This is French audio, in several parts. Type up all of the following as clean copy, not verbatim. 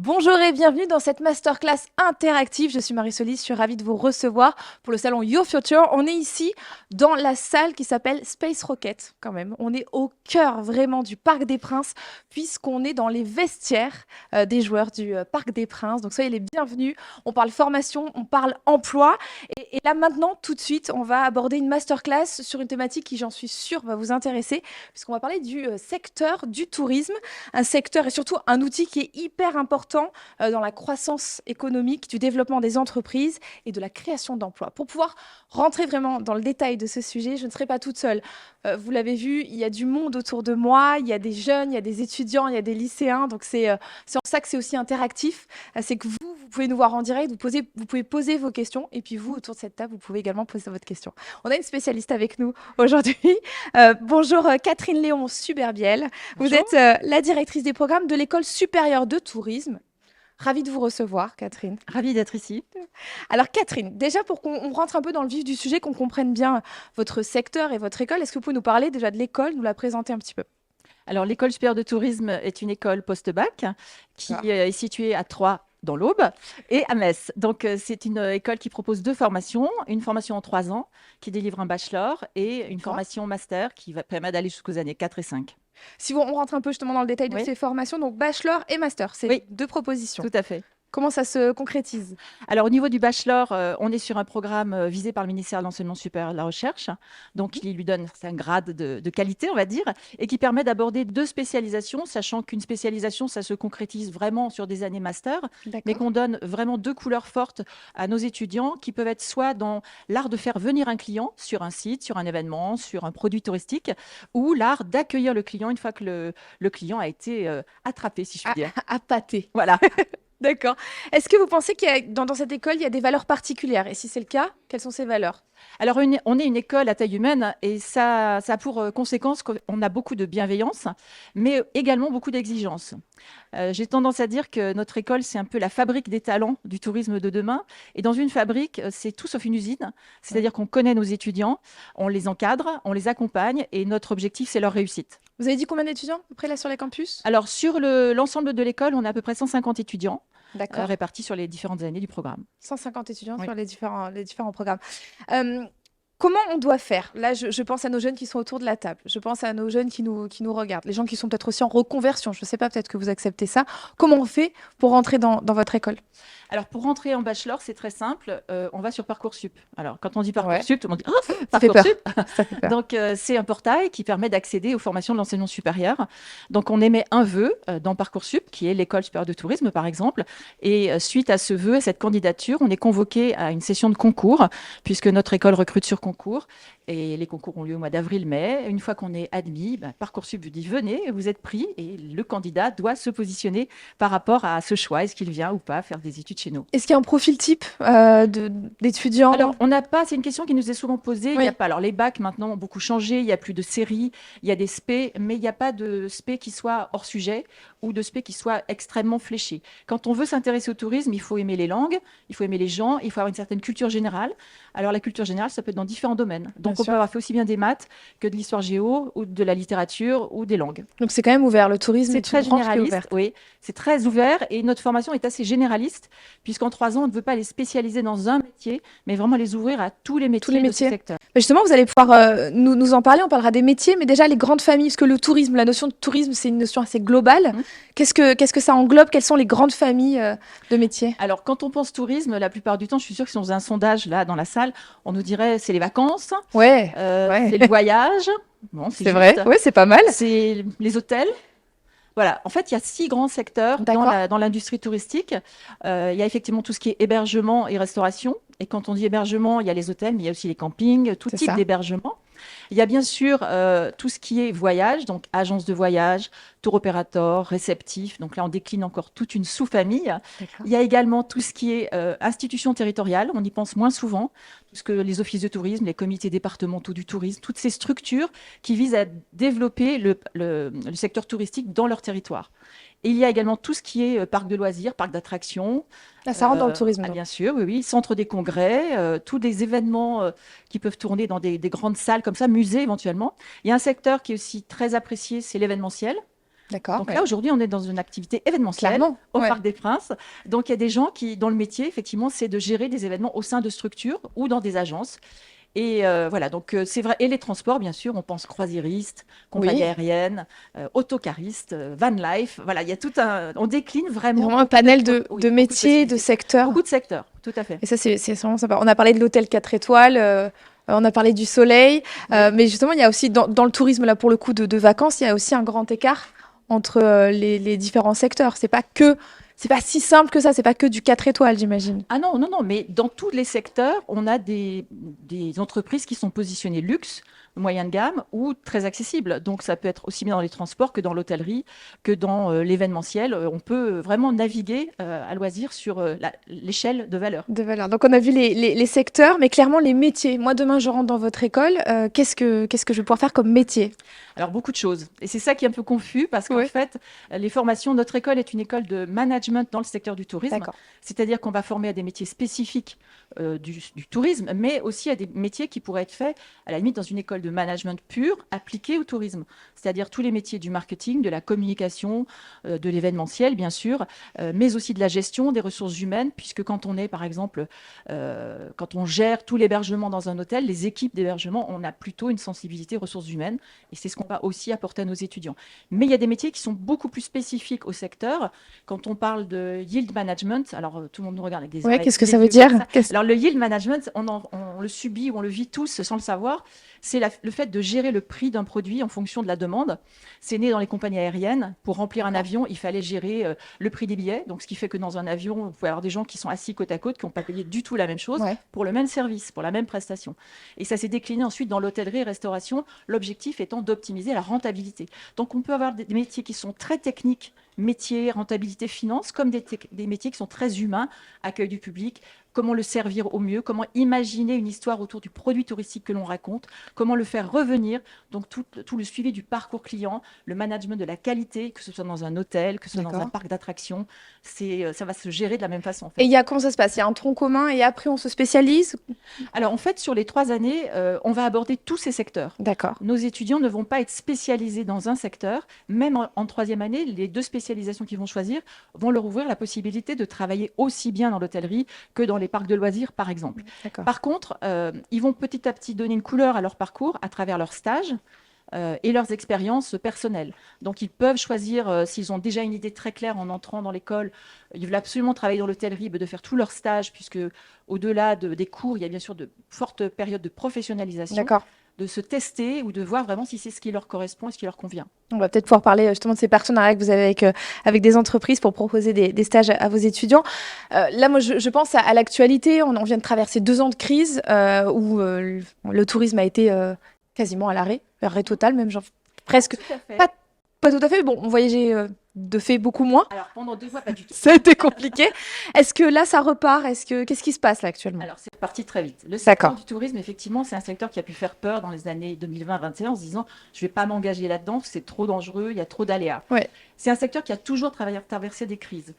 Bonjour et bienvenue dans cette masterclass interactive. Je suis Marie Solis, je suis ravie de vous recevoir pour le salon Your Future. On est ici dans la salle qui s'appelle Space Rocket quand même. On est au cœur vraiment du Parc des Princes puisqu'on est dans les vestiaires des joueurs du Parc des Princes. Donc soyez les bienvenus. On parle formation, on parle emploi. Et là maintenant, tout de suite, on va aborder une masterclass sur une thématique qui, j'en suis sûre, va vous intéresser puisqu'on va parler du secteur du tourisme. Un secteur et surtout un outil qui est hyper important dans la croissance économique, du développement des entreprises et de la création d'emplois. Pour pouvoir rentrer vraiment dans le détail de ce sujet, je ne serai pas toute seule. Vous l'avez vu, il y a du monde autour de moi, il y a des jeunes, il y a des étudiants, il y a des lycéens, donc c'est en ça que c'est aussi interactif. C'est que vous pouvez nous voir en direct, vous pouvez poser vos questions, et puis vous, autour de cette table, vous pouvez également poser votre question. On a une spécialiste avec nous aujourd'hui. Bonjour Catherine Léon Suberbiel. Vous Bonjour. êtes la directrice des programmes de l'École supérieure de tourisme. Ravie de vous recevoir, Catherine. Ravie d'être ici. Alors, Catherine, déjà pour qu'on rentre un peu dans le vif du sujet, qu'on comprenne bien votre secteur et votre école, est-ce que vous pouvez nous parler déjà de l'école, nous la présenter un petit peu? Alors, l'École supérieure de tourisme est une école post-bac qui Ah, est située à Troyes dans l'Aube et à Metz. Donc, c'est une école qui propose deux formations, une formation en 3 ans qui délivre un bachelor et une d'accord. formation master qui va permettre d'aller jusqu'aux années 4 et 5. Si on rentre un peu justement dans le détail de Oui, ces formations, donc bachelor et master, c'est oui, deux propositions. tout à fait. Comment ça se concrétise? Alors, au niveau du bachelor, on est sur un programme visé par le ministère de l'Enseignement supérieur et de la Recherche. Donc, il lui donne un grade de qualité, on va dire, et qui permet d'aborder deux spécialisations, sachant qu'une spécialisation, ça se concrétise vraiment sur des années master, mais D'accord. qu'on donne vraiment deux couleurs fortes à nos étudiants qui peuvent être soit dans l'art de faire venir un client sur un site, sur un événement, sur un produit touristique, ou l'art d'accueillir le client une fois que le client a été attrapé, si je puis dire. À pâter. Voilà. D'accord. Est-ce que vous pensez qu'il y a, dans cette école, il y a des valeurs particulières? Et si c'est le cas, quelles sont ces valeurs? Alors, on est une école à taille humaine et ça a pour conséquence qu'on a beaucoup de bienveillance, mais également beaucoup d'exigence. J'ai tendance à dire que notre école, c'est un peu la fabrique des talents du tourisme de demain. Et dans une fabrique, c'est tout sauf une usine. Ouais. C'est-à-dire qu'on connaît nos étudiants, on les encadre, on les accompagne et notre objectif, c'est leur réussite. Vous avez dit combien d'étudiants, à peu près, là, sur les campus? Alors, sur l'ensemble de l'école, on a à peu près 150 étudiants D'accord. répartis sur les différentes années du programme. 150 étudiants Oui. sur les différents programmes. Euh, Comment on doit faire? Là, je pense à nos jeunes qui sont autour de la table. Je pense à nos jeunes qui nous regardent. Les gens qui sont peut-être aussi en reconversion. Je ne sais pas, peut-être que vous acceptez ça. Comment on fait pour rentrer dans votre école? Alors, pour rentrer en bachelor, c'est très simple. On va sur Parcoursup. Alors, quand on dit Ouais. Parcoursup, tout le monde dit «Oh, Ça fait peur. Parcoursup!» Ça fait peur. Donc, c'est un portail qui permet d'accéder aux formations de l'enseignement supérieur. Donc, on émet un vœu dans Parcoursup, qui est l'École supérieure de tourisme, par exemple. Et suite à ce vœu, à cette candidature, on est convoqué à une session de concours, puisque notre école recrute sur concours. Et les concours ont lieu au mois d'avril-mai. Une fois qu'on est admis, Parcoursup vous dit venez, vous êtes pris. Et le candidat doit se positionner par rapport à ce choix. Est-ce qu'il vient ou pas faire des études chez nous? Est-ce qu'il y a un profil type d'étudiant? Alors, on n'a pas, c'est une question qui nous est souvent posée. Il n'y a Oui, pas. Alors, les bacs maintenant ont beaucoup changé. Il n'y a plus de séries, il y a des spé, mais il n'y a pas de spé qui soit hors sujet ou de spé qui soit extrêmement fléché. Quand on veut s'intéresser au tourisme, il faut aimer les langues, il faut aimer les gens, il faut avoir une certaine culture générale. Alors, la culture générale, ça peut être dans différents domaines. bien Donc, on peut sûr. avoir fait aussi bien des maths que de l'histoire géo ou de la littérature ou des langues. Donc c'est quand même ouvert. Le tourisme C'est est une très branche qui est généraliste, ouverte. oui. C'est très ouvert et notre formation est assez généraliste, puisqu'en 3 ans, on ne veut pas les spécialiser dans un métier, mais vraiment les ouvrir à tous les Tous les métiers de ce métiers. secteur. Mais justement, vous allez pouvoir nous en parler. On parlera des métiers, mais déjà les grandes familles, parce que le tourisme, la notion de tourisme, c'est une notion assez globale. Hmm. Qu'est-ce que ça englobe? Quelles sont les grandes familles de métiers? Alors, quand on pense tourisme, la plupart du temps, je suis sûre que si on faisait un sondage là dans la salle, on nous dirait c'est les vacances, Ouais, ouais, c'est le voyage, bon, c'est c'est vrai. juste, Ouais, c'est pas mal. c'est les hôtels. Voilà, en fait, il y a 6 grands secteurs D'accord. dans l'industrie touristique. Il y a effectivement tout ce qui est hébergement et restauration. Et quand on dit hébergement, il y a les hôtels, mais il y a aussi les campings, tout C'est type ça. d'hébergement. Il y a bien sûr tout ce qui est voyage, donc agence de voyage, tour opérateur, réceptif. Donc là, on décline encore toute une sous-famille. D'accord. Il y a également tout ce qui est institution territoriale. On y pense moins souvent, puisque les offices de tourisme, les comités départementaux du tourisme, toutes ces structures qui visent à développer le secteur touristique dans leur territoire. Et il y a également tout ce qui est parc de loisirs, parc d'attractions, Là, ça rentre dans le tourisme, donc. bien sûr, oui, oui, centre des congrès, tous des événements qui peuvent tourner dans des grandes salles comme ça, musées éventuellement. Il y a un secteur qui est aussi très apprécié, c'est l'événementiel. D'accord. Donc Ouais. là, aujourd'hui, on est dans une activité événementielle Clairement. au Ouais. Parc des Princes. Donc il y a des gens qui, dont le métier, effectivement, c'est de gérer des événements au sein de structures ou dans des agences. Et voilà, donc c'est vrai. Et les transports, bien sûr, on pense croisiéristes, compagnies Oui. aériennes, autocaristes, van life. Voilà, il y a tout un. On décline C'est vraiment vraiment un beaucoup panel oui, de beaucoup de métiers, de possibilités. secteurs. Beaucoup de secteurs, tout à fait. Et ça, c'est vraiment sympa. On a parlé de l'hôtel 4 étoiles, on a parlé du soleil, Oui. mais justement, il y a aussi dans le tourisme, là, pour le coup, de vacances, il y a aussi un grand écart entre les différents secteurs. C'est pas si simple que ça, c'est pas que du 4 étoiles, j'imagine. Ah non, non, non, mais dans tous les secteurs, on a des entreprises qui sont positionnées luxe, moyen de gamme ou très accessibles. Donc ça peut être aussi bien dans les transports que dans l'hôtellerie, que dans l'événementiel. On peut vraiment naviguer à loisir sur l'échelle de valeur. De valeur. Donc, on a vu les secteurs, mais clairement les métiers. Moi, demain, je rentre dans votre école. Qu'est-ce que je vais pouvoir faire comme métier? Alors beaucoup de choses. Et c'est ça qui est un peu confus parce qu'en Oui. fait, les formations, notre école est une école de management dans le secteur du tourisme. D'accord. C'est-à-dire qu'on va former à des métiers spécifiques du tourisme, mais aussi à des métiers qui pourraient être faits à la limite dans une école de management pure appliquée au tourisme. C'est-à-dire tous les métiers du marketing, de la communication, de l'événementiel, bien sûr, mais aussi de la gestion des ressources humaines, puisque quand on est, par exemple, quand on gère tout l'hébergement dans un hôtel, les équipes d'hébergement, on a plutôt une sensibilité ressources humaines, et c'est ce qu'on va aussi apporter à nos étudiants. Mais il y a des métiers qui sont beaucoup plus spécifiques au secteur. Quand on parle de yield management, alors tout le monde nous regarde avec des Ouais, oreilles, qu'est-ce que des ça veut yeux dire? comme ça. Alors le yield management, on le subit ou on le vit tous sans le savoir. C'est le fait de gérer le prix d'un produit en fonction de la demande. C'est né dans les compagnies aériennes. Pour remplir un avion, il fallait gérer le prix des billets. Donc ce qui fait que dans un avion, vous pouvez avoir des gens qui sont assis côte à côte, qui n'ont pas payé du tout la même chose Ouais. pour le même service, pour la même prestation. Et ça s'est décliné ensuite dans l'hôtellerie et restauration, l'objectif étant d'optimiser la rentabilité. Donc on peut avoir des métiers qui sont très techniques, métiers, rentabilité, finance, comme des métiers qui sont très humains, accueil du public, comment le servir au mieux, comment imaginer une histoire autour du produit touristique que l'on raconte, comment le faire revenir, donc tout le suivi du parcours client, le management de la qualité, que ce soit dans un hôtel, que ce soit dans un D'accord. parc d'attractions, ça va se gérer de la même façon en Et fait. comment ça se passe? Il y a un tronc commun et après on se spécialise? Alors en fait, sur les 3 années, on va aborder tous ces secteurs. D'accord. Nos étudiants ne vont pas être spécialisés dans un secteur. Même en 3e année, les 2 spécialisations qu'ils vont choisir vont leur ouvrir la possibilité de travailler aussi bien dans l'hôtellerie que dans les parcs de loisirs, par exemple. D'accord. Par contre, ils vont petit à petit donner une couleur à leur parcours à travers leurs stages et leurs expériences personnelles. Donc, ils peuvent choisir, s'ils ont déjà une idée très claire en entrant dans l'école, ils veulent absolument travailler dans l'hôtellerie, de faire tous leurs stages, puisque au-delà des cours, il y a bien sûr de fortes périodes de professionnalisation, D'accord. de se tester ou de voir vraiment si c'est ce qui leur correspond et ce qui leur convient. On va peut-être pouvoir parler justement de ces partenariats que vous avez avec des entreprises pour proposer des stages à vos étudiants. Là, moi, je pense à l'actualité. On vient de traverser 2 ans de crise où le tourisme a été quasiment à l'arrêt total, même genre presque. Tout à fait. Pas tout à fait. Bon, on voyageait de fait beaucoup moins. Alors, pendant 2 mois, pas du tout. Ça a été compliqué. Est-ce que là, ça repart? Qu'est-ce qui se passe là actuellement? Alors, c'est parti très vite. Le D'accord. secteur du tourisme, effectivement, c'est un secteur qui a pu faire peur dans les années 2020-2021 en se disant je ne vais pas m'engager là-dedans, c'est trop dangereux, il y a trop d'aléas. Ouais. C'est un secteur qui a toujours traversé des crises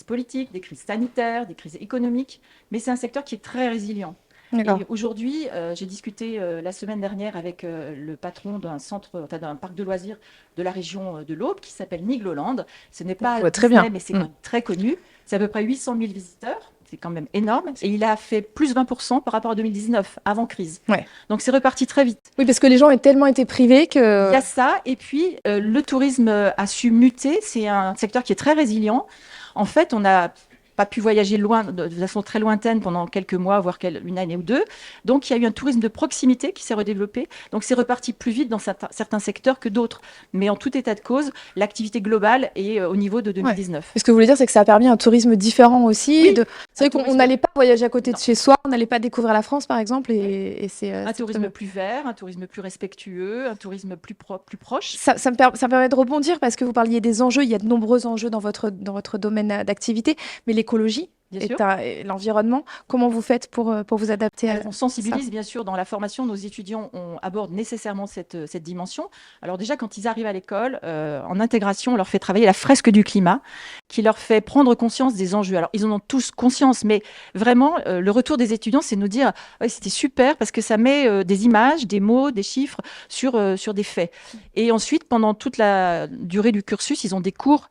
politiques, des crises sanitaires, des crises économiques, mais c'est un secteur qui est très résilient. D'accord. Et aujourd'hui, j'ai discuté la semaine dernière avec le patron d'un parc de loisirs de la région de l'Aube qui s'appelle Nigloland. Ce n'est pas Ouais, très Disney, bien. mais c'est quand même très connu. C'est à peu près 800 000 visiteurs. C'est quand même énorme. Et il a fait plus 20% par rapport à 2019, avant crise. Ouais. Donc c'est reparti très vite. Oui, parce que les gens ont tellement été privés que. Il y a ça. Et puis, le tourisme a su muter. C'est un secteur qui est très résilient. En fait, on n'a pas pu voyager loin, de façon très lointaine pendant quelques mois, voire une année ou deux. Donc, il y a eu un tourisme de proximité qui s'est redéveloppé. Donc, c'est reparti plus vite dans certains secteurs que d'autres. Mais en tout état de cause, l'activité globale est au niveau de 2019. Ce que vous voulez dire, c'est que ça a permis un tourisme différent aussi. Oui, C'est vrai qu'on tourisme- n'allait pas voyager à côté de Non. chez soi, on n'allait pas découvrir la France, par exemple, et c'est Un c'est tourisme très bien. plus vert, un tourisme plus respectueux, un tourisme plus proche. Ça me permet de rebondir parce que vous parliez des enjeux. Il y a de nombreux enjeux dans votre domaine d'activité, mais l'écologie, Bien sûr. et l'environnement. Comment vous faites pour vous adapter à Alors, on sensibilise bien sûr dans la formation, nos étudiants abordent nécessairement cette dimension. Alors déjà, quand ils arrivent à l'école, en intégration, on leur fait travailler la fresque du climat, qui leur fait prendre conscience des enjeux. Alors ils en ont tous conscience, mais vraiment, le retour des étudiants, c'est nous dire, ouais, c'était super parce que ça met des images, des mots, des chiffres sur des faits. Et ensuite, pendant toute la durée du cursus, ils ont des cours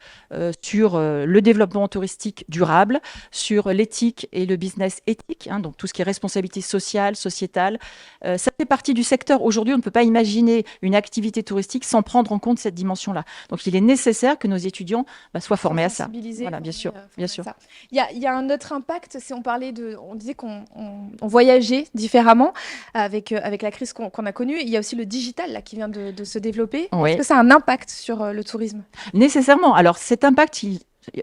sur le développement touristique durable, sur l'éthique et le business éthique, hein, donc tout ce qui est responsabilité sociale, sociétale. Ça fait partie du secteur. Aujourd'hui, on ne peut pas imaginer une activité touristique sans prendre en compte cette dimension-là. Donc, il est nécessaire que nos étudiants soient formés à ça. Sensibiliser, Voilà, bien sûr, formés bien à sûr. ça. Il y a un autre impact, si on disait on voyageait différemment avec la crise qu'on a connue. Il y a aussi le digital là, qui vient de se développer. Oui. Est-ce que ça a un impact sur le tourisme? Nécessairement. Alors, cet impact,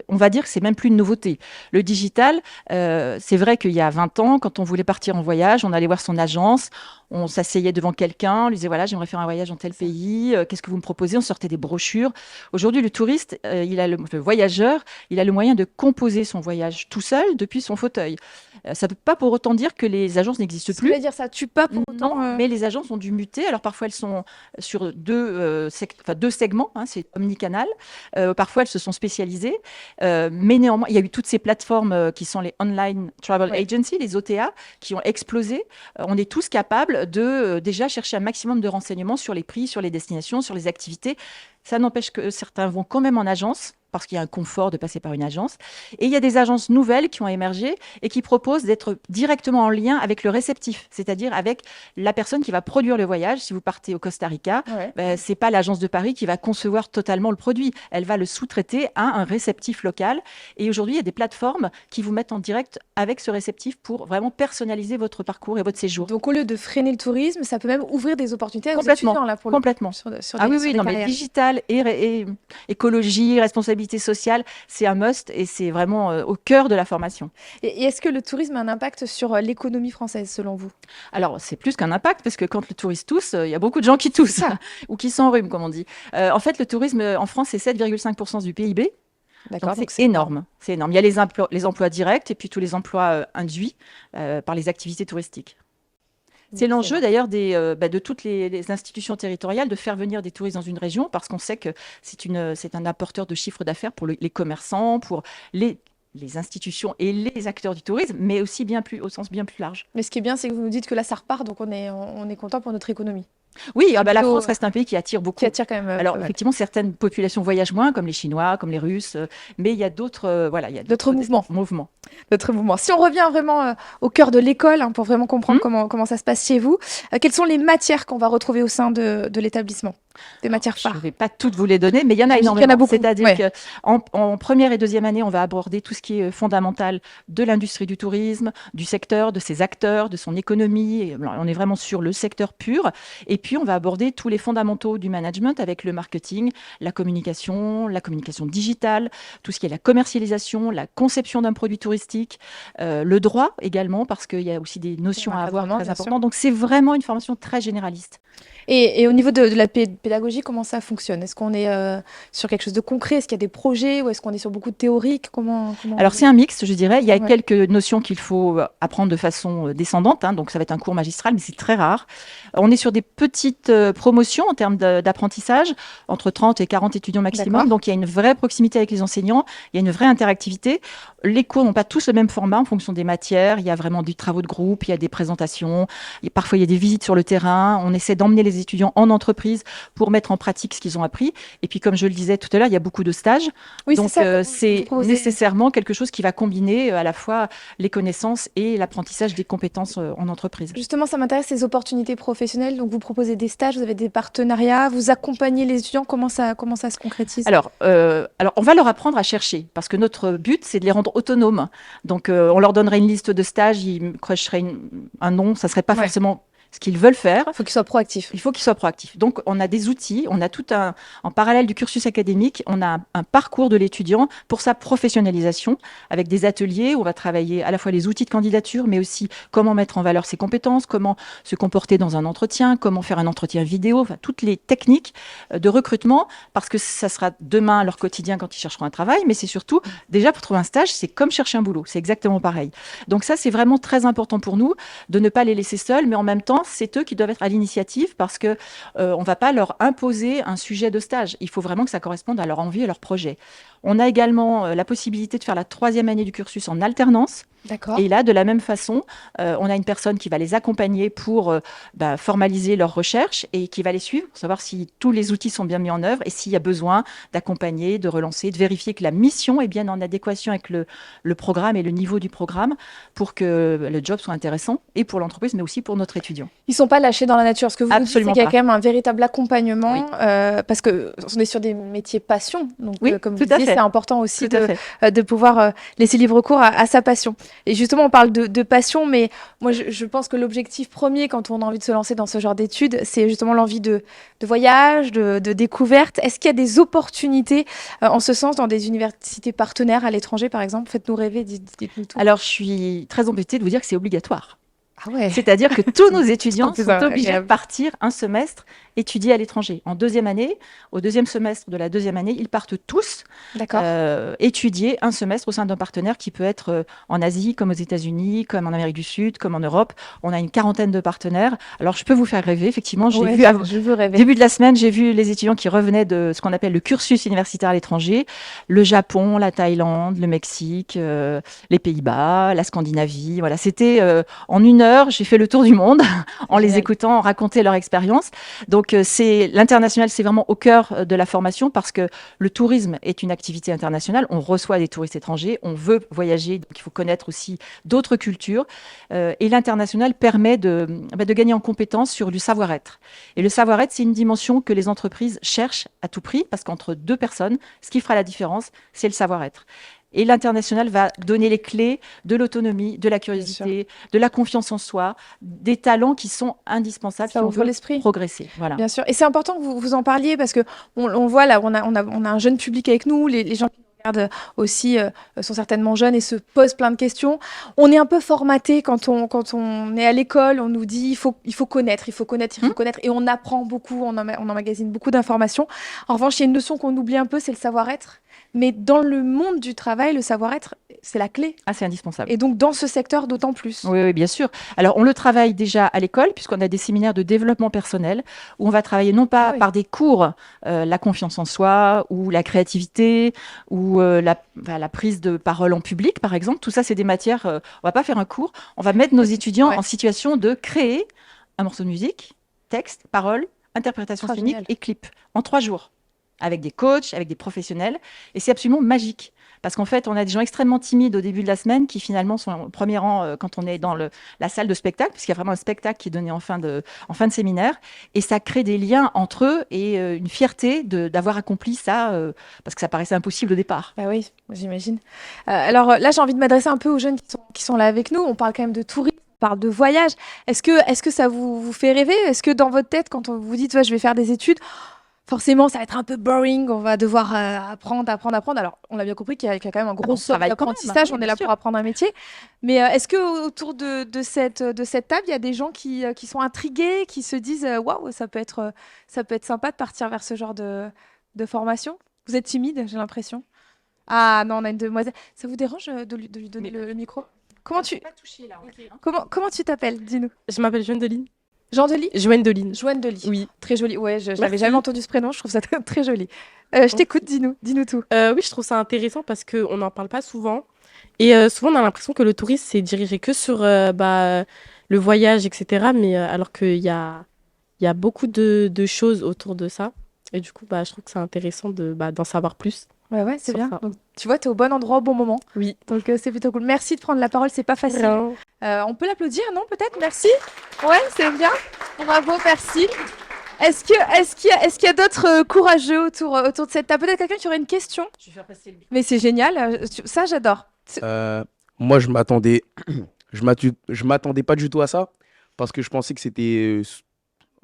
on va dire que c'est même plus une nouveauté. Le digital, c'est vrai qu'il y a 20 ans, quand on voulait partir en voyage, on allait voir son agence, on s'asseyait devant quelqu'un, on lui disait voilà, j'aimerais faire un voyage dans tel pays, qu'est-ce que vous me proposez? On sortait des brochures. Aujourd'hui, le touriste, le voyageur, il a le moyen de composer son voyage tout seul depuis son fauteuil. Ça ne peut pas pour autant dire que les agences n'existent plus. C'est-à-dire ça tue pas pour autant. Non, mais les agences ont dû muter. Alors parfois elles sont sur deux segments, hein, c'est omnicanal. Parfois elles se sont spécialisées. Mais néanmoins, il y a eu toutes ces plateformes qui sont les Online Travel Agency, les OTA, qui ont explosé. On est tous capables de déjà chercher un maximum de renseignements sur les prix, sur les destinations, sur les activités. Ça n'empêche que certains vont quand même en agence, parce qu'il y a un confort de passer par une agence. Et il y a des agences nouvelles qui ont émergé et qui proposent d'être directement en lien avec le réceptif, c'est-à-dire avec la personne qui va produire le voyage. Si vous partez au Costa Rica, ce n'est pas l'agence de Paris qui va concevoir totalement le produit. Elle va le sous-traiter à un réceptif local. Et aujourd'hui, il y a des plateformes qui vous mettent en direct avec ce réceptif pour vraiment personnaliser votre parcours et votre séjour. Donc, au lieu de freiner le tourisme, ça peut même ouvrir des opportunités aux Complètement, étudiants, là, pour complètement. Mais digital et écologie, responsabilité sociale, c'est un must et c'est vraiment au cœur de la formation. Et est-ce que le tourisme a un impact sur l'économie française, selon vous? Alors, c'est plus qu'un impact, parce que quand le touriste tousse, il y a beaucoup de gens qui toussent, ou qui s'enrhument, comme on dit. En fait, le tourisme en France, c'est 7,5% du PIB. D'accord, donc c'est énorme. C'est énorme. Il y a les emplois directs et puis tous les emplois induits par les activités touristiques. C'est l'enjeu d'ailleurs de toutes les institutions territoriales de faire venir des touristes dans une région, parce qu'on sait que c'est un apporteur de chiffre d'affaires pour les commerçants, pour les institutions et les acteurs du tourisme, mais aussi au sens bien plus large. Mais ce qui est bien, c'est que vous nous dites que là, ça repart, donc on est content pour notre économie. Oui, la France reste un pays qui attire beaucoup. Qui attire quand même. Alors, effectivement, certaines populations voyagent moins, comme les Chinois, comme les Russes, mais il y a d'autres mouvements. D'autres mouvements. Si on revient vraiment au cœur de l'école, hein, pour vraiment comprendre comment ça se passe chez vous, quelles sont les matières qu'on va retrouver au sein de l'établissement? Des matières phares. Je ne vais pas toutes vous les donner, mais il y en a énormément. Il y en a beaucoup. C'est-à-dire qu'en première et deuxième année, on va aborder tout ce qui est fondamental de l'industrie du tourisme, du secteur, de ses acteurs, de son économie. On est vraiment sur le secteur pur. Et puis, on va aborder tous les fondamentaux du management avec le marketing, la communication digitale, tout ce qui est la commercialisation, la conception d'un produit touristique, le droit également, parce qu'il y a aussi des notions à avoir très importantes. Donc, c'est vraiment une formation très généraliste. Et au niveau de la pédagogie, comment ça fonctionne? Est-ce qu'on est sur quelque chose de concret? Est-ce qu'il y a des projets ou est-ce qu'on est sur beaucoup de théorique? Alors, c'est un mix, je dirais. Il y a quelques notions qu'il faut apprendre de façon descendante, hein, donc ça va être un cours magistral, mais c'est très rare. On est sur des petites promotions en termes d'apprentissage, entre 30 et 40 étudiants maximum. Donc, il y a une vraie proximité avec les enseignants, il y a une vraie interactivité. Les cours n'ont pas tous le même format en fonction des matières. Il y a vraiment des travaux de groupe, il y a des présentations, parfois il y a des visites sur le terrain. On essaie d'emmener les étudiants en entreprise pour mettre en pratique ce qu'ils ont appris. Et puis, comme je le disais tout à l'heure, il y a beaucoup de stages. Oui, donc, c'est nécessairement quelque chose qui va combiner à la fois les connaissances et l'apprentissage des compétences en entreprise. Justement, ça m'intéresse, ces opportunités professionnelles. Donc, vous proposez des stages, vous avez des partenariats, vous accompagnez les étudiants. Comment ça se concrétise? Alors, on va leur apprendre à chercher, parce que notre but, c'est de les rendre autonomes. Donc, on leur donnerait une liste de stages, ils cocheraient un nom, ça ne serait pas forcément ce qu'ils veulent faire. Il faut qu'ils soient proactifs. Il faut qu'ils soient proactifs. Donc, on a des outils, on a en parallèle du cursus académique, on a un parcours de l'étudiant pour sa professionnalisation avec des ateliers où on va travailler à la fois les outils de candidature, mais aussi comment mettre en valeur ses compétences, comment se comporter dans un entretien, comment faire un entretien vidéo, enfin, toutes les techniques de recrutement, parce que ça sera demain leur quotidien quand ils chercheront un travail, mais c'est surtout, déjà pour trouver un stage, c'est comme chercher un boulot, c'est exactement pareil. Donc ça, c'est vraiment très important pour nous de ne pas les laisser seuls, mais en même temps, c'est eux qui doivent être à l'initiative parce que on va pas leur imposer un sujet de stage. Il faut vraiment que ça corresponde à leur envie et leur projet. On a également la possibilité de faire la 3e année du cursus en alternance. D'accord. Et là, de la même façon, on a une personne qui va les accompagner pour formaliser leurs recherches et qui va les suivre pour savoir si tous les outils sont bien mis en œuvre et s'il y a besoin d'accompagner, de relancer, de vérifier que la mission est bien en adéquation avec le programme et le niveau du programme pour que le job soit intéressant et pour l'entreprise, mais aussi pour notre étudiant. Ils ne sont pas lâchés dans la nature. Ce que vous dites, c'est Absolument qu'il y a pas. quand même un véritable accompagnement Oui. parce qu'on est sur des métiers passion. Donc, Oui, comme tout vous à disiez, fait. c'est important aussi Tout à fait. de pouvoir laisser libre cours à sa passion. Et justement, on parle de passion, mais moi, je pense que l'objectif premier quand on a envie de se lancer dans ce genre d'études, c'est justement l'envie de voyage, de découverte. Est-ce qu'il y a des opportunités en ce sens dans des universités partenaires à l'étranger, par exemple? Faites-nous rêver, dites-nous tout. Alors, je suis très embêtée de vous dire que c'est obligatoire. Ah ouais. C'est-à-dire que tous nos étudiants C'est sont obligés de agréable. partir un semestre étudier à l'étranger. En 2e année, au 2e semestre de la 2e année, ils partent tous D'accord. étudier un semestre au sein d'un partenaire qui peut être en Asie, comme aux États-Unis, comme en Amérique du Sud, comme en Europe. On a une 40aine de partenaires. Alors, je peux vous faire rêver. Effectivement, j'ai Ouais, vu je veux rêver. début de la semaine, j'ai vu les étudiants qui revenaient de ce qu'on appelle le cursus universitaire à l'étranger, le Japon, la Thaïlande, le Mexique, les Pays-Bas, la Scandinavie. Voilà, c'était en 1 heure, j'ai fait le tour du monde en les Génial. écoutant raconter leur expérience. Donc, c'est l'international, c'est vraiment au cœur de la formation parce que le tourisme est une activité internationale. On reçoit des touristes étrangers, on veut voyager, donc il faut connaître aussi d'autres cultures. Et l'international permet de gagner en compétences sur du savoir-être. Et le savoir-être, c'est une dimension que les entreprises cherchent à tout prix parce qu'entre 2 personnes, ce qui fera la différence, c'est le savoir-être. Et l'international va donner les clés de l'autonomie, de la curiosité, de la confiance en soi, des talents qui sont indispensables Ça si on ouvre veut l'esprit. progresser. Voilà. Bien sûr. Et c'est important que vous en parliez parce que on voit là, on a un jeune public avec nous. Les gens qui nous regardent aussi sont certainement jeunes et se posent plein de questions. On est un peu formaté quand on est à l'école. On nous dit il faut connaître, il faut connaître, il faut connaître. Et on apprend beaucoup, on emmagasine beaucoup d'informations. En revanche, il y a une notion qu'on oublie un peu, c'est le savoir-être. Mais dans le monde du travail, le savoir-être, c'est la clé. Ah, c'est indispensable. Et donc, dans ce secteur, d'autant plus. Oui, oui, bien sûr. Alors, on le travaille déjà à l'école, puisqu'on a des séminaires de développement personnel, où on va travailler non pas par des cours, la confiance en soi, ou la créativité, ou la prise de parole en public, par exemple. Tout ça, c'est des matières, on va pas faire un cours, on va mettre nos étudiants en situation de créer un morceau de musique, texte, parole, interprétation scénique génial. et clip, en 3 jours, avec des coachs, avec des professionnels. Et c'est absolument magique. Parce qu'en fait, on a des gens extrêmement timides au début de la semaine qui finalement sont au premier rang quand on est dans la salle de spectacle, puisqu'il y a vraiment un spectacle qui est donné en fin de séminaire. Et ça crée des liens entre eux et une fierté d'avoir accompli ça, parce que ça paraissait impossible au départ. Bah oui, j'imagine. Alors là, j'ai envie de m'adresser un peu aux jeunes qui sont là avec nous. On parle quand même de tourisme, on parle de voyage. Est-ce que ça vous fait rêver? Est-ce que dans votre tête, quand on vous dit, je vais faire des études, forcément, ça va être un peu boring, on va devoir apprendre. Alors, on a bien compris qu'il y a quand même un gros socle travaille quand même, d'apprentissage, oui, on est bien là sûr. pour apprendre un métier. Mais est-ce que autour de cette table, il y a des gens qui sont intrigués, qui se disent waouh, ça peut être sympa de partir vers ce genre de formation? Vous êtes timide, j'ai l'impression. Ah non, on a une demoiselle. Ça vous dérange de lui donner le micro? Comment tu comment tu t'appelles? Dis-nous. Je m'appelle Gwendoline. Jean-Delis? Gwendoline. Joanne-Delis. Oui. Très joli. Ouais, je n'avais Merci. jamais entendu ce prénom, je trouve ça très joli. Je t'écoute, dis-nous tout. Oui, je trouve ça intéressant parce qu'on n'en parle pas souvent. Et souvent, on a l'impression que le tourisme, c'est dirigé que sur le voyage, etc. Mais alors qu'il y a beaucoup de choses autour de ça. Et du coup, je trouve que c'est intéressant d'en savoir plus. Ouais, c'est Sur bien. ça. Donc, tu vois, tu es au bon endroit au bon moment. Oui. Donc, c'est plutôt cool. Merci de prendre la parole, c'est pas facile. Rien. On peut l'applaudir, non, peut-être? Merci. Ouais, c'est bien. Bravo, merci. Est-ce qu'il y a d'autres courageux autour de cette table? Peut-être quelqu'un qui aurait une question? Je vais faire passer le micro. Mais c'est génial, ça j'adore. Moi, je m'attendais pas du tout à ça. parce que je pensais que c'était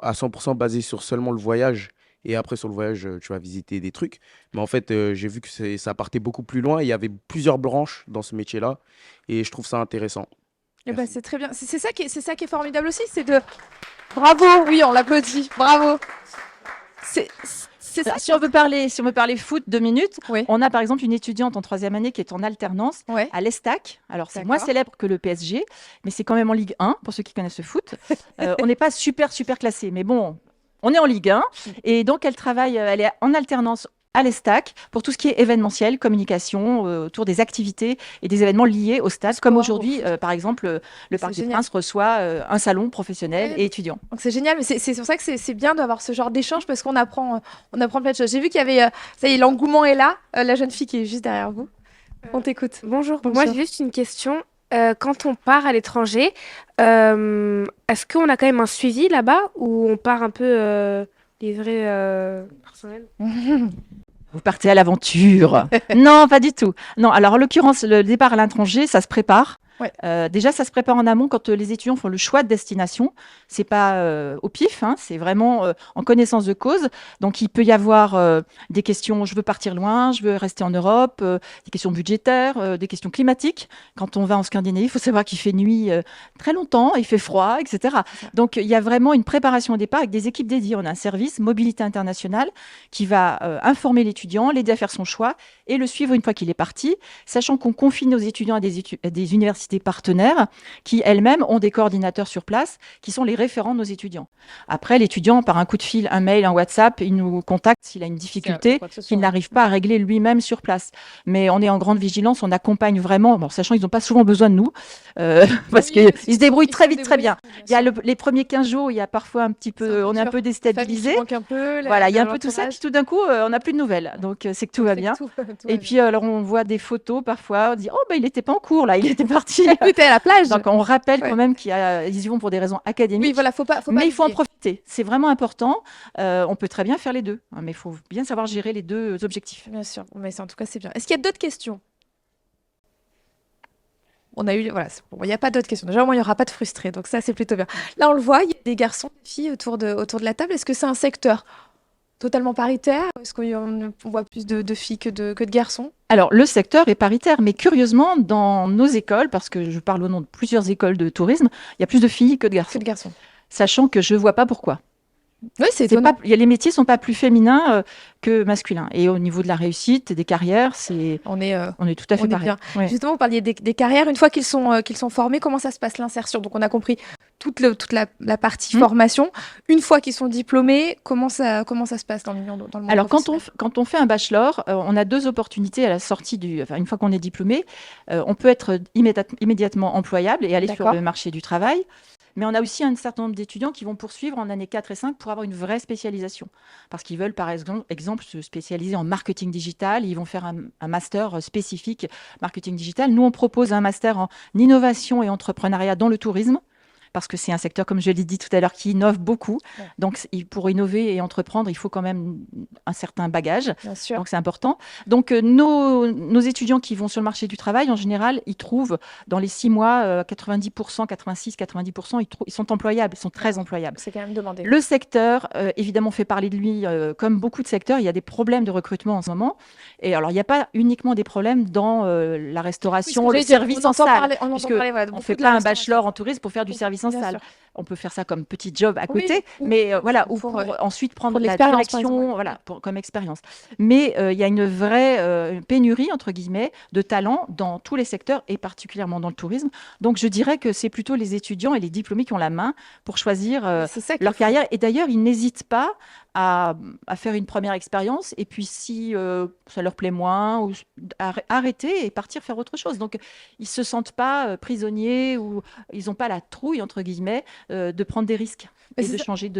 à 100% basé sur seulement le voyage. Et après, sur le voyage, tu vas visiter des trucs. Mais en fait, j'ai vu que ça partait beaucoup plus loin. Il y avait plusieurs branches dans ce métier-là. Et je trouve ça intéressant. Eh ben, Merci. c'est très bien. C'est ça qui est formidable aussi, c'est de... Bravo, oui, on l'applaudit, bravo. C'est c'est ça. Si on veut parler foot 2 minutes, Oui, on a par exemple une étudiante en 3e année qui est en alternance ouais, à l'Estac. Alors, c'est moins d'accord. célèbre que le PSG, mais c'est quand même en Ligue 1, pour ceux qui connaissent le foot. On n'est pas super, super classé, mais bon, on est en Ligue 1. Et donc, elle travaille, elle est en alternance à l'Estac pour tout ce qui est événementiel, communication, autour des activités et des événements liés au stade, comme Sport, au aujourd'hui, foot. par exemple, le C'est Parc des génial. Princes reçoit un salon professionnel Ouais, et étudiant. donc c'est génial, mais c'est pour ça que c'est bien d'avoir ce genre d'échange parce on apprend plein de choses. J'ai vu qu'il y avait, ça y est, l'engouement est là. La jeune fille qui est juste derrière vous, on t'écoute. Bonjour, moi Bonjour. j'ai juste une question. Quand on part à l'étranger, est-ce qu'on a quand même un suivi là-bas ou on part un peu livré personnel? Vous partez à l'aventure. Non, pas du tout. Non, alors en l'occurrence, le départ à l'étranger, ça se prépare. Ouais. Déjà, ça se prépare en amont quand les étudiants font le choix de destination. C'est pas au pif, hein, c'est vraiment en connaissance de cause. Donc, il peut y avoir des questions, je veux partir loin, je veux rester en Europe, des questions budgétaires, des questions climatiques. Quand on va en Scandinavie, il faut savoir qu'il fait nuit très longtemps, il fait froid, etc. Donc, il y a vraiment une préparation au départ avec des équipes dédiées. On a un service mobilité internationale qui va informer l'étudiant, l'aider à faire son choix et le suivre une fois qu'il est parti, sachant qu'on confie nos étudiants à des universités partenaires qui elles-mêmes ont des coordinateurs sur place qui sont les référents de nos étudiants. Après, l'étudiant, par un coup de fil, un mail, un WhatsApp, il nous contacte s'il a une difficulté Quoi que ce soit. qu'il n'arrive pas à régler lui-même sur place. Mais on est en grande vigilance, on accompagne vraiment, bon, sachant qu'ils n'ont pas souvent besoin de nous, parce Oui, qu'ils ils se débrouillent se très vite, très débrouillent, bien. Il y a les premiers 15 jours, il y a parfois un petit C'est un peu, peu on est un dur. peu La famille qui déstabilisé. manque un peu, Voilà, il y a un peu tout ça, l'entourage. puis tout d'un coup, on n'a plus de nouvelles. Donc, c'est que tout va C'est que bien. tout va Et bien. puis, alors, on voit des photos parfois, on dit, oh, ben, il n'était pas en cours, là, il était parti. Oui, t'es à la plage. Donc, on rappelle Ouais. quand même qu'ils y vont pour des raisons Oui, académiques. voilà, faut pas Mais il faut en oublier. profiter. C'est vraiment important. On peut très bien faire les deux, hein, mais il faut bien savoir gérer les deux objectifs. Bien sûr, mais en tout cas, c'est bien. Est-ce qu'il y a d'autres questions? On a eu, voilà, bon, il n'y a pas d'autres questions. Déjà, au moins, il n'y aura pas de frustrés, donc ça, c'est plutôt bien. Là, on le voit, il y a des garçons, des filles autour de la table. Est-ce que c'est un secteur totalement paritaire? Est-ce qu'on voit plus de filles que de garçons? Alors, le secteur est paritaire, mais curieusement, dans nos écoles, parce que je parle au nom de plusieurs écoles de tourisme, il y a plus de filles que de Que garçons. de garçons. Sachant que je ne vois pas pourquoi. Oui, c'est C'est étonnant. pas, les métiers ne sont pas plus féminins que masculins. Et au niveau de la réussite et des carrières, On est, on est tout à fait on est pareil. bien. Ouais. Justement, vous parliez des carrières. Une fois qu'ils sont formés, comment ça se passe l'insertion? Donc, on a compris toute la partie formation. Une fois qu'ils sont diplômés, comment ça se passe dans le monde Alors, professionnel? quand on fait un bachelor, on a deux opportunités à la sortie enfin, une fois qu'on est diplômé. On peut être immédiatement employable et aller sur D'accord. le marché du travail. Mais on a aussi un certain nombre d'étudiants qui vont poursuivre en année 4 et 5 pour avoir une vraie spécialisation. Parce qu'ils veulent, par exemple, se spécialiser en marketing digital. Ils vont faire un master spécifique marketing digital. Nous, on propose un master en innovation et entrepreneuriat dans le tourisme. Parce que c'est un secteur, comme je l'ai dit tout à l'heure, qui innove beaucoup. Ouais. Donc, pour innover et entreprendre, il faut quand même un certain bagage. Bien sûr. Donc, c'est important. Donc, nos étudiants qui vont sur le marché du travail, en général, ils trouvent dans les 6 mois, 90%, 86, 90%, ils sont employables, ils sont très employables. C'est quand même demandé. Le secteur, évidemment, fait parler de lui comme beaucoup de secteurs. Il y a des problèmes de recrutement en ce moment. Et alors, il n'y a pas uniquement des problèmes dans la restauration, le service en salle. On entend puisque parler, voilà, de On ne beaucoup fait de pas un restauration. bachelor en tourisme pour faire du service en Bien salle. sûr. On peut faire ça comme petit job à Oui, côté, oui. mais voilà, ou Pour, pour ensuite prendre pour de la l'expérience, par direction, exemple. voilà, comme expérience. Mais il y a une vraie pénurie, entre guillemets, de talents dans tous les secteurs et particulièrement dans le tourisme. Donc, je dirais que c'est plutôt les étudiants et les diplômés qui ont la main pour choisir C'est ça qu'il leur faut. carrière. Et d'ailleurs, ils n'hésitent pas à faire une première expérience et puis si ça leur plaît moins, ou arrêter et partir faire autre chose. Donc, ils se sentent pas prisonniers ou ils n'ont pas la trouille, entre guillemets, de prendre des risques Mais et c'est de ça changer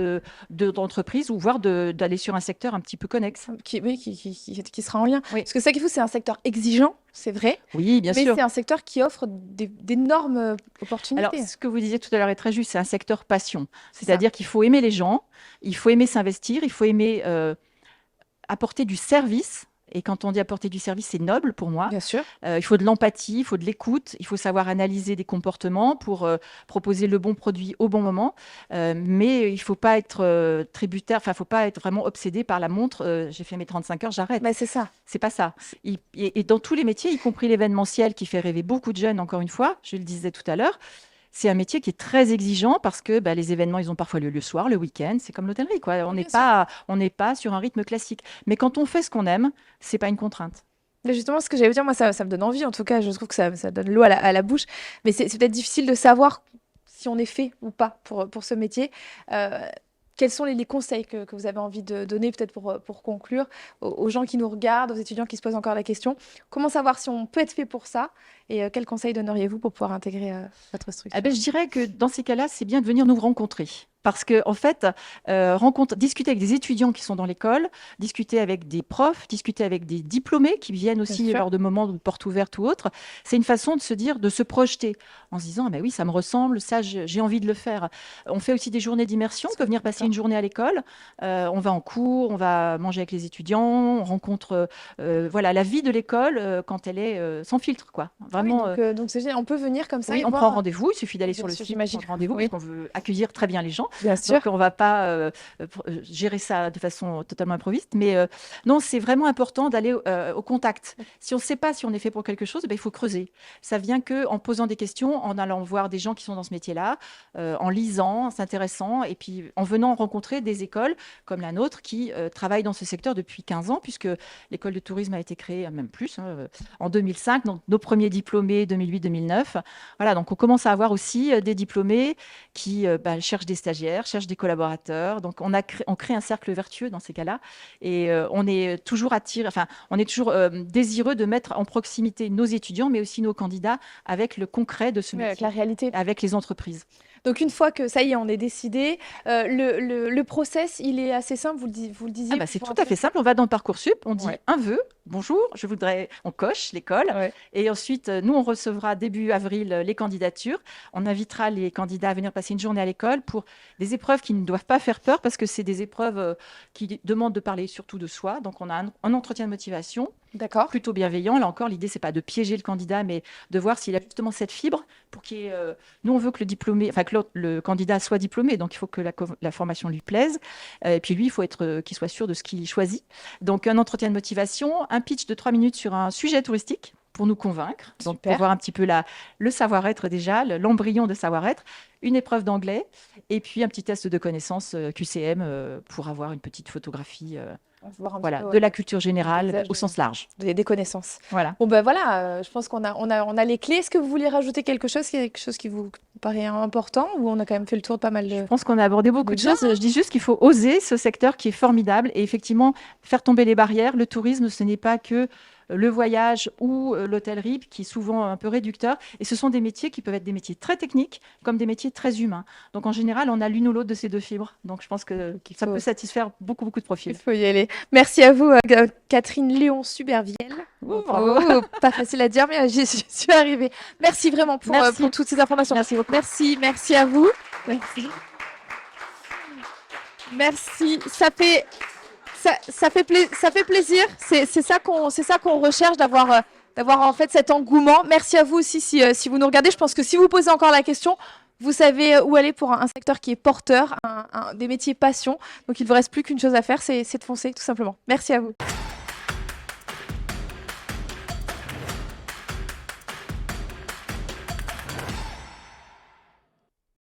d'entreprise ou voire d'aller sur un secteur un petit peu connexe. qui sera en lien. Oui. Parce que ça qu'il faut, c'est un secteur exigeant, c'est vrai, Oui, bien mais sûr. c'est un secteur qui offre d'énormes opportunités. Alors, ce que vous disiez tout à l'heure est très juste, c'est un secteur passion. C'est ça. C'est-à-dire qu'il faut aimer les gens, il faut aimer s'investir, il faut aimer apporter du service Et quand on dit apporter du service, c'est noble pour moi. Bien sûr. Il faut de l'empathie, il faut de l'écoute, il faut savoir analyser des comportements pour proposer le bon produit au bon moment. Mais il ne faut pas être tributaire, enfin, il ne faut pas être vraiment obsédé par la montre. J'ai fait mes 35 heures, j'arrête. Bah, c'est ça. C'est pas ça. Et dans tous les métiers, y compris l'événementiel qui fait rêver beaucoup de jeunes, encore une fois, je le disais tout à l'heure, c'est un métier qui est très exigeant parce que les événements, ils ont parfois lieu le soir, le week-end. C'est comme l'hôtellerie, quoi. On n'est pas sur un rythme classique. Mais quand on fait ce qu'on aime, c'est pas une contrainte. Mais justement, ce que j'allais vous dire, moi, ça me donne envie. En tout cas, je trouve que ça donne l'eau à la bouche. Mais c'est peut-être difficile de savoir si on est fait ou pas pour ce métier. Quels sont les conseils que vous avez envie de donner, peut-être pour conclure, aux gens qui nous regardent, aux étudiants qui se posent encore la question? Comment savoir si on peut être fait pour ça? Et quels conseils donneriez-vous pour pouvoir intégrer votre structure? Je dirais que dans ces cas-là, c'est bien de venir nous rencontrer. Parce que, en fait, discuter avec des étudiants qui sont dans l'école, discuter avec des profs, discuter avec des diplômés qui viennent aussi sûr. lors de moments de porte ouverte ou autre, c'est une façon de se dire, de se projeter en se disant, ah ben oui, ça me ressemble, ça, j'ai envie de le faire. On fait aussi des journées d'immersion, on peut venir passer une journée à l'école, on va en cours, on va manger avec les étudiants, on rencontre la vie de l'école quand elle est sans filtre, quoi. Vraiment, Donc c'est génial. On peut venir comme ça oui, et on voir. prend rendez-vous, il suffit d'aller Bien sur le sûr, site, j'imagine. prendre rendez-vous, Oui. parce qu'on veut accueillir très bien les gens. Bien sûr. Donc, on ne va pas gérer ça de façon totalement improviste. Mais non, c'est vraiment important d'aller au contact. Si on ne sait pas si on est fait pour quelque chose, il faut creuser. Ça vient qu'en posant des questions, en allant voir des gens qui sont dans ce métier-là, en lisant, en s'intéressant, et puis en venant rencontrer des écoles comme la nôtre qui travaillent dans ce secteur depuis 15 ans, puisque l'école de tourisme a été créée, même plus, en 2005. Donc, nos premiers diplômés, 2008-2009. Voilà, donc on commence à avoir aussi des diplômés qui cherchent des stagiaires, cherchent des collaborateurs. Donc, on crée un cercle vertueux dans ces cas-là. Et on est toujours désireux de mettre en proximité nos étudiants, mais aussi nos candidats avec le concret de ce Ouais, avec métier, la réalité. avec les entreprises. Donc une fois que ça y est, on est décidé, le process, il est assez simple, vous le disiez. C'est tout à fait simple. On va dans Parcoursup, on dit Ouais. un vœu, bonjour, on coche l'école. Ouais. Et ensuite, nous, on recevra début avril les candidatures. On invitera les candidats à venir passer une journée à l'école pour des épreuves qui ne doivent pas faire peur parce que c'est des épreuves qui demandent de parler surtout de soi. Donc, on a un entretien de motivation D'accord. plutôt bienveillant. Là encore, l'idée, c'est pas de piéger le candidat, mais de voir s'il a justement cette fibre pour qu'il y ait, nous, on veut que le candidat soit diplômé, donc il faut que la formation lui plaise. Et puis lui, il faut qu'il soit sûr de ce qu'il choisit. Donc, un entretien de motivation, un pitch de 3 minutes sur un sujet touristique pour nous convaincre, donc Super. pour voir un petit peu le savoir-être déjà, l'embryon de savoir-être, une épreuve d'anglais, et puis un petit test de connaissances QCM pour avoir une petite photographie On va voir un petit voilà, peu, de la culture générale visage au sens large. des connaissances. Voilà. Bon ben voilà, je pense qu'on a les clés. Est-ce que vous vouliez rajouter quelque chose qui vous paraît important, ou on a quand même fait le tour de pas mal de... Je pense qu'on a abordé beaucoup de Bien. choses. Je dis juste qu'il faut oser ce secteur qui est formidable et effectivement faire tomber les barrières. Le tourisme, ce n'est pas que le voyage ou l'hôtellerie qui est souvent un peu réducteur. Et ce sont des métiers qui peuvent être des métiers très techniques comme des métiers très humains. Donc en général, on a l'une ou l'autre de ces deux fibres. Donc je pense que ça peut satisfaire beaucoup, beaucoup de Il profils. faut y aller. Merci à vous, Catherine Léon-Subervielle. Bravo. Pas facile à dire, mais j'y suis arrivée. Merci vraiment pour toutes ces informations. Merci beaucoup. Merci à vous. Merci. Ça fait plaisir. C'est ça qu'on recherche, d'avoir en fait cet engouement. Merci à vous aussi si vous nous regardez. Je pense que si vous posez encore la question, vous savez où aller pour un secteur qui est porteur, des métiers passion. Donc il ne vous reste plus qu'une chose à faire, c'est de foncer tout simplement. Merci à vous.